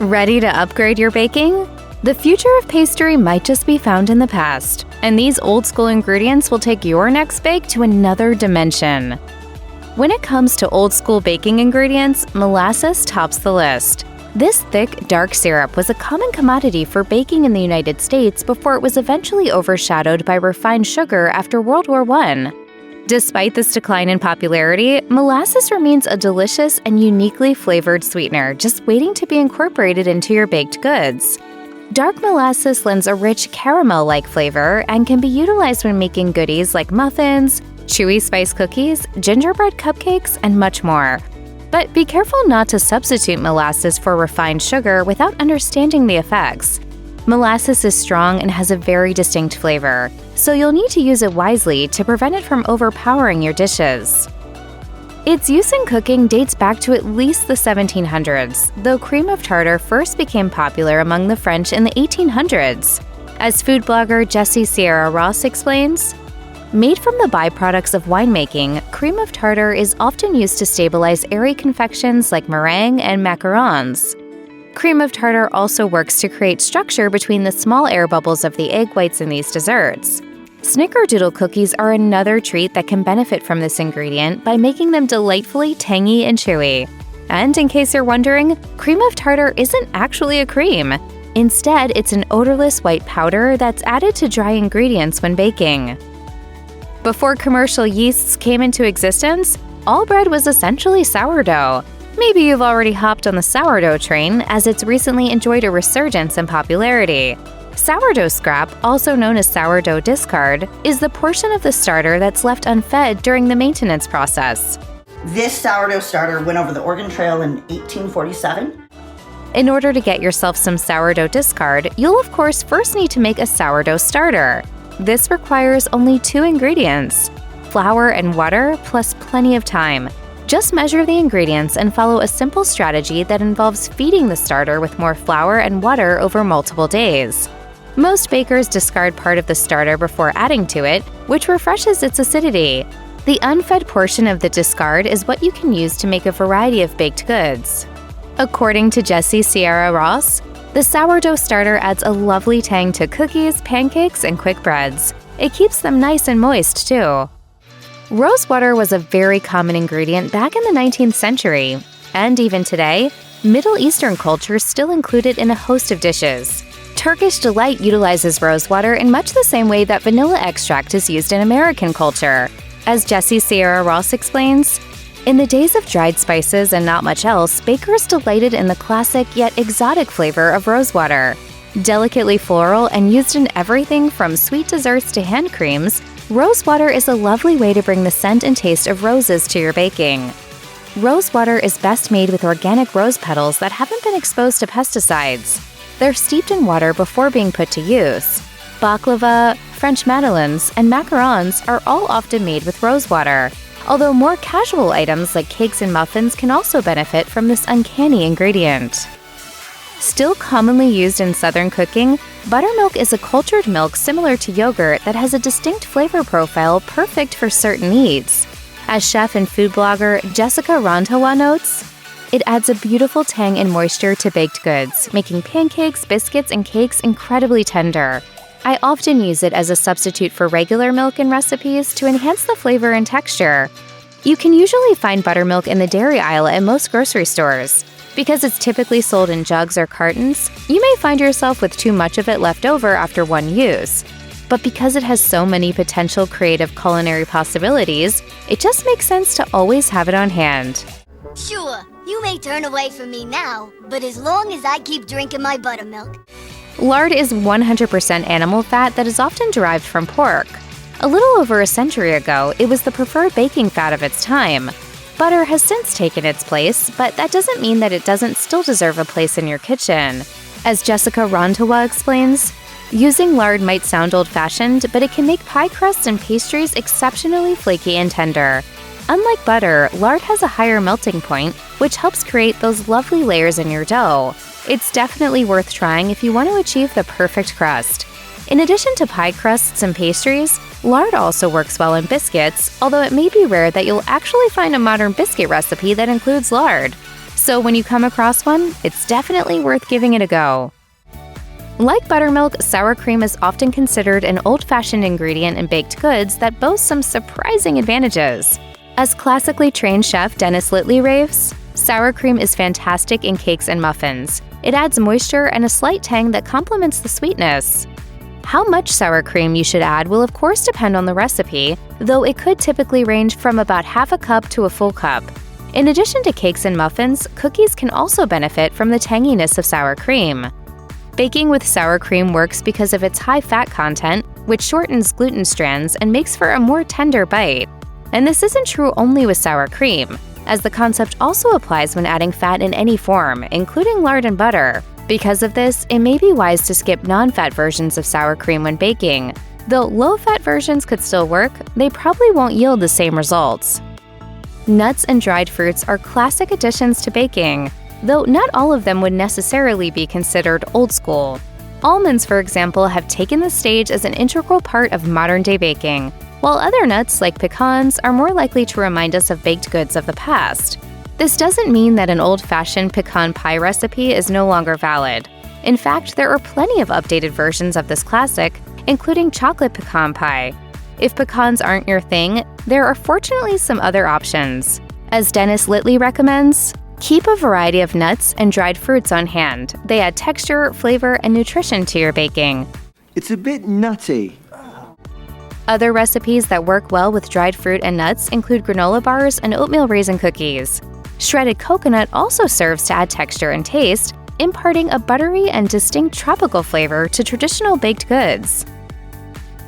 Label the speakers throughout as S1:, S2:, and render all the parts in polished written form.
S1: Ready to upgrade your baking? The future of pastry might just be found in the past, and these old-school ingredients will take your next bake to another dimension. When it comes to old-school baking ingredients, molasses tops the list. This thick, dark syrup was a common commodity for baking in the United States before it was eventually overshadowed by refined sugar after World War I. Despite this decline in popularity, molasses remains a delicious and uniquely flavored sweetener just waiting to be incorporated into your baked goods. Dark molasses lends a rich caramel-like flavor and can be utilized when making goodies like muffins, chewy spice cookies, gingerbread cupcakes, and much more. But be careful not to substitute molasses for refined sugar without understanding the effects. Molasses is strong and has a very distinct flavor, so you'll need to use it wisely to prevent it from overpowering your dishes. Its use in cooking dates back to at least the 1700s, though cream of tartar first became popular among the French in the 1800s. As food blogger Jessie Sierra Ross explains, made from the byproducts of winemaking, cream of tartar is often used to stabilize airy confections like meringue and macarons. Cream of tartar also works to create structure between the small air bubbles of the egg whites in these desserts. Snickerdoodle cookies are another treat that can benefit from this ingredient by making them delightfully tangy and chewy. And in case you're wondering, cream of tartar isn't actually a cream. Instead, it's an odorless white powder that's added to dry ingredients when baking. Before commercial yeasts came into existence, all bread was essentially sourdough. Maybe you've already hopped on the sourdough train, as it's recently enjoyed a resurgence in popularity. Sourdough scrap, also known as sourdough discard, is the portion of the starter that's left unfed during the maintenance process.
S2: This sourdough starter went over the Oregon Trail in 1847.
S1: In order to get yourself some sourdough discard, you'll of course first need to make a sourdough starter. This requires only 2 ingredients: flour and water, plus plenty of time. Just measure the ingredients and follow a simple strategy that involves feeding the starter with more flour and water over multiple days. Most bakers discard part of the starter before adding to it, which refreshes its acidity. The unfed portion of the discard is what you can use to make a variety of baked goods. According to Jessie Sierra Ross, the sourdough starter adds a lovely tang to cookies, pancakes, and quick breads. It keeps them nice and moist, too. Rose water was a very common ingredient back in the 19th century, and even today, Middle Eastern culture still include it in a host of dishes. Turkish delight utilizes rose water in much the same way that vanilla extract is used in American culture. As Jessie Sierra Ross explains, in the days of dried spices and not much else, bakers delighted in the classic yet exotic flavor of rosewater. Delicately floral and used in everything from sweet desserts to hand creams, rosewater is a lovely way to bring the scent and taste of roses to your baking. Rosewater is best made with organic rose petals that haven't been exposed to pesticides. They're steeped in water before being put to use. Baklava, French madeleines, and macarons are all often made with rosewater, although more casual items like cakes and muffins can also benefit from this uncanny ingredient. Still commonly used in Southern cooking, buttermilk is a cultured milk similar to yogurt that has a distinct flavor profile perfect for certain needs. As chef and food blogger Jessica Rontawa notes, it adds a beautiful tang and moisture to baked goods, making pancakes, biscuits, and cakes incredibly tender. I often use it as a substitute for regular milk in recipes to enhance the flavor and texture. You can usually find buttermilk in the dairy aisle at most grocery stores. Because it's typically sold in jugs or cartons, you may find yourself with too much of it left over after one use. But because it has so many potential creative culinary possibilities, it just makes sense to always have it on hand.
S3: Sure, you may turn away from me now, but as long as I keep drinking my buttermilk.
S1: Lard is 100% animal fat that is often derived from pork. A little over a century ago, it was the preferred baking fat of its time. Butter has since taken its place, but that doesn't mean that it doesn't still deserve a place in your kitchen. As Jessica Rontawa explains, using lard might sound old-fashioned, but it can make pie crusts and pastries exceptionally flaky and tender. Unlike butter, lard has a higher melting point, which helps create those lovely layers in your dough. It's definitely worth trying if you want to achieve the perfect crust. In addition to pie crusts and pastries, lard also works well in biscuits, although it may be rare that you'll actually find a modern biscuit recipe that includes lard. So when you come across one, it's definitely worth giving it a go. Like buttermilk, sour cream is often considered an old-fashioned ingredient in baked goods that boasts some surprising advantages. As classically trained chef Dennis Litley raves, sour cream is fantastic in cakes and muffins. It adds moisture and a slight tang that complements the sweetness. How much sour cream you should add will of course depend on the recipe, though it could typically range from about half a cup to a full cup. In addition to cakes and muffins, cookies can also benefit from the tanginess of sour cream. Baking with sour cream works because of its high fat content, which shortens gluten strands and makes for a more tender bite. And this isn't true only with sour cream, as the concept also applies when adding fat in any form, including lard and butter. Because of this, it may be wise to skip non-fat versions of sour cream when baking. Though low-fat versions could still work, they probably won't yield the same results. Nuts and dried fruits are classic additions to baking, though not all of them would necessarily be considered old school. Almonds, for example, have taken the stage as an integral part of modern-day baking, while other nuts, like pecans, are more likely to remind us of baked goods of the past. This doesn't mean that an old-fashioned pecan pie recipe is no longer valid. In fact, there are plenty of updated versions of this classic, including chocolate pecan pie. If pecans aren't your thing, there are fortunately some other options. As Dennis Litley recommends, keep a variety of nuts and dried fruits on hand. They add texture, flavor, and nutrition to your baking.
S4: It's a bit nutty.
S1: Other recipes that work well with dried fruit and nuts include granola bars and oatmeal raisin cookies. Shredded coconut also serves to add texture and taste, imparting a buttery and distinct tropical flavor to traditional baked goods.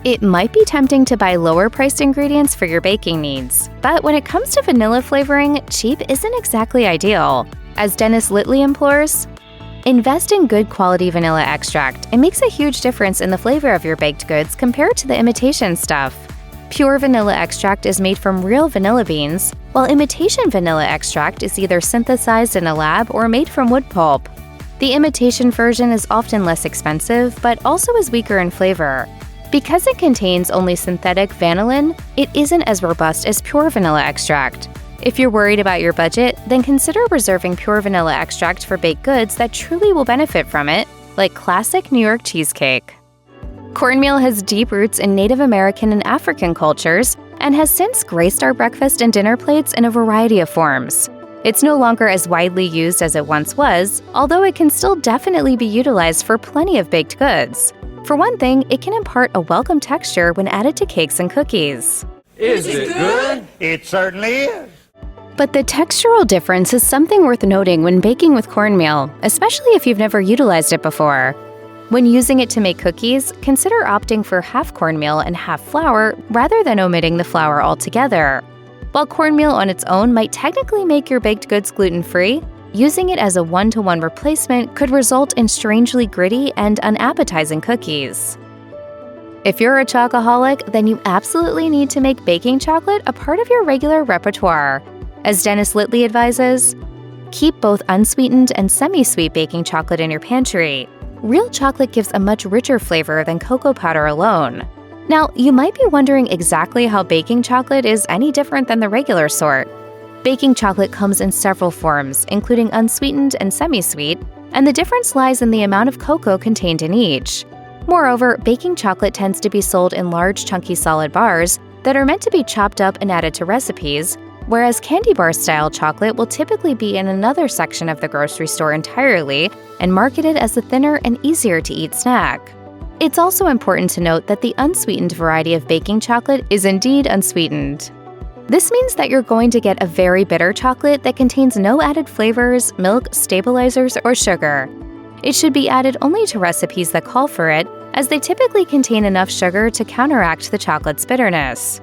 S1: It might be tempting to buy lower-priced ingredients for your baking needs, but when it comes to vanilla flavoring, cheap isn't exactly ideal. As Dennis Litley implores, invest in good quality vanilla extract. It makes a huge difference in the flavor of your baked goods compared to the imitation stuff. Pure vanilla extract is made from real vanilla beans, while imitation vanilla extract is either synthesized in a lab or made from wood pulp. The imitation version is often less expensive, but also is weaker in flavor. Because it contains only synthetic vanillin, it isn't as robust as pure vanilla extract. If you're worried about your budget, then consider reserving pure vanilla extract for baked goods that truly will benefit from it, like classic New York cheesecake. Cornmeal has deep roots in Native American and African cultures and has since graced our breakfast and dinner plates in a variety of forms. It's no longer as widely used as it once was, although it can still definitely be utilized for plenty of baked goods. For one thing, it can impart a welcome texture when added to cakes and cookies.
S5: Is it good? It certainly is.
S1: But the textural difference is something worth noting when baking with cornmeal, especially if you've never utilized it before. When using it to make cookies, consider opting for half cornmeal and half flour rather than omitting the flour altogether. While cornmeal on its own might technically make your baked goods gluten-free, using it as a one-to-one replacement could result in strangely gritty and unappetizing cookies. If you're a chocoholic, then you absolutely need to make baking chocolate a part of your regular repertoire. As Dennis Litley advises, keep both unsweetened and semi-sweet baking chocolate in your pantry. Real chocolate gives a much richer flavor than cocoa powder alone. Now, you might be wondering exactly how baking chocolate is any different than the regular sort. Baking chocolate comes in several forms, including unsweetened and semi-sweet, and the difference lies in the amount of cocoa contained in each. Moreover, baking chocolate tends to be sold in large, chunky solid bars that are meant to be chopped up and added to recipes, whereas candy bar-style chocolate will typically be in another section of the grocery store entirely and marketed as a thinner and easier-to-eat snack. It's also important to note that the unsweetened variety of baking chocolate is indeed unsweetened. This means that you're going to get a very bitter chocolate that contains no added flavors, milk, stabilizers, or sugar. It should be added only to recipes that call for it, as they typically contain enough sugar to counteract the chocolate's bitterness.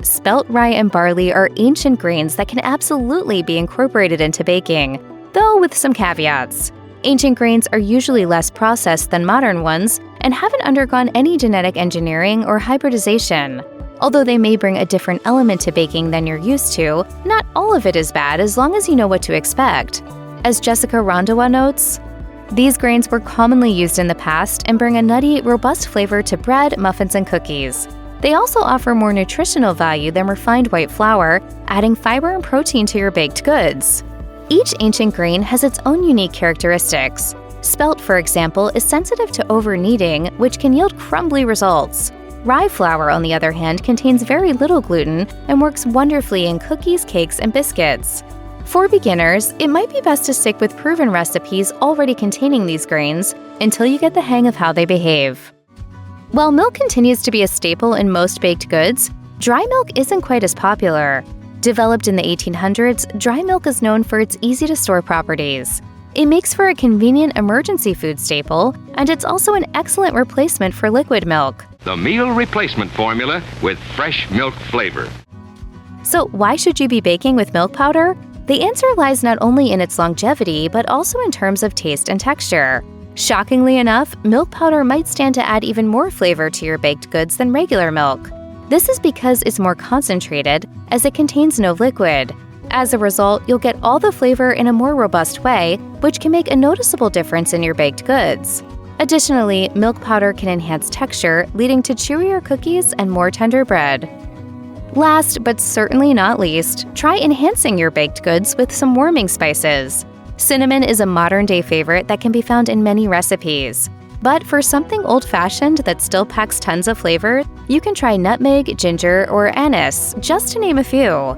S1: Spelt, rye, and barley are ancient grains that can absolutely be incorporated into baking, though with some caveats. Ancient grains are usually less processed than modern ones and haven't undergone any genetic engineering or hybridization. Although they may bring a different element to baking than you're used to, not all of it is bad as long as you know what to expect. As Jessica Rondowa notes, these grains were commonly used in the past and bring a nutty, robust flavor to bread, muffins, and cookies. They also offer more nutritional value than refined white flour, adding fiber and protein to your baked goods. Each ancient grain has its own unique characteristics. Spelt, for example, is sensitive to over-kneading, which can yield crumbly results. Rye flour, on the other hand, contains very little gluten and works wonderfully in cookies, cakes, and biscuits. For beginners, it might be best to stick with proven recipes already containing these grains until you get the hang of how they behave. While milk continues to be a staple in most baked goods, dry milk isn't quite as popular. Developed in the 1800s, dry milk is known for its easy-to-store properties. It makes for a convenient emergency food staple, and it's also an excellent replacement for liquid milk.
S6: The meal replacement formula with fresh milk flavor.
S1: So why should you be baking with milk powder? The answer lies not only in its longevity, but also in terms of taste and texture. Shockingly enough, milk powder might stand to add even more flavor to your baked goods than regular milk. This is because it's more concentrated, as it contains no liquid. As a result, you'll get all the flavor in a more robust way, which can make a noticeable difference in your baked goods. Additionally, milk powder can enhance texture, leading to chewier cookies and more tender bread. Last, but certainly not least, try enhancing your baked goods with some warming spices. Cinnamon is a modern-day favorite that can be found in many recipes. But for something old-fashioned that still packs tons of flavor, you can try nutmeg, ginger, or anise, just to name a few.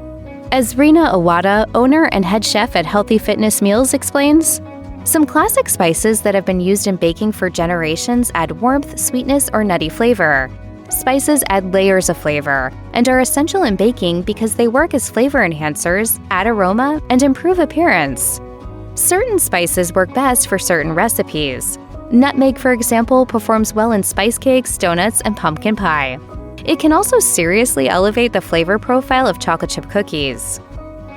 S1: As Rina Awada, owner and head chef at Healthy Fitness Meals, explains, some classic spices that have been used in baking for generations add warmth, sweetness, or nutty flavor. Spices add layers of flavor and are essential in baking because they work as flavor enhancers, add aroma, and improve appearance. Certain spices work best for certain recipes. Nutmeg, for example, performs well in spice cakes, donuts, and pumpkin pie. It can also seriously elevate the flavor profile of chocolate chip cookies.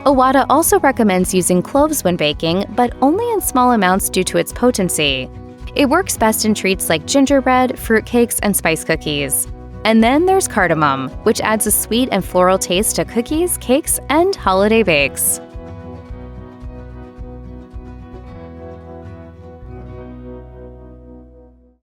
S1: Owada also recommends using cloves when baking, but only in small amounts due to its potency. It works best in treats like gingerbread, fruitcakes, and spice cookies. And then there's cardamom, which adds a sweet and floral taste to cookies, cakes, and holiday bakes.